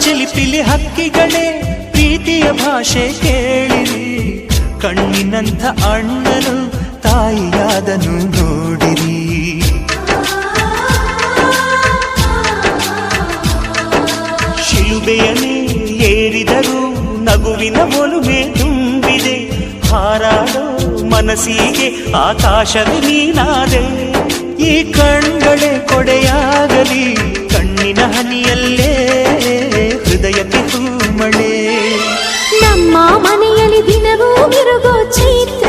ಚಿಲಿಪಿಲಿ ಹಕ್ಕಿಗಳೇ ಪ್ರೀತಿಯ ಭಾಷೆ ಕೇಳಿರಿ, ಕಣ್ಣಿನಂಥ ಅಣ್ಣನು ತಾಯಿಯಾದನು ನೋಡಿರಿ. ಶಿಲುಬೆಯನೇ ಏರಿದರೂ ನಗುವಿನ ಒಲುಮೆ ತುಂಬಿದೆ, ಹಾರಾಡೋ ಮನಸ್ಸಿಗೆ ಆಕಾಶವೇ ನೀನಾದೆ. ಈ ಕಣ್ಗಳೇ ಕೊಡೆಯಾಗಲಿ, ಕಣ್ಣಿನ ಹನಿಯಲ್ಲೇ ಹೃದಯಕ್ಕೆ ಹೂಮಳೆ. ನಮ್ಮ ಮನೆಯಲ್ಲಿ ದಿನವೂ ಮಿರುಗೋ ಚೈತ್ರ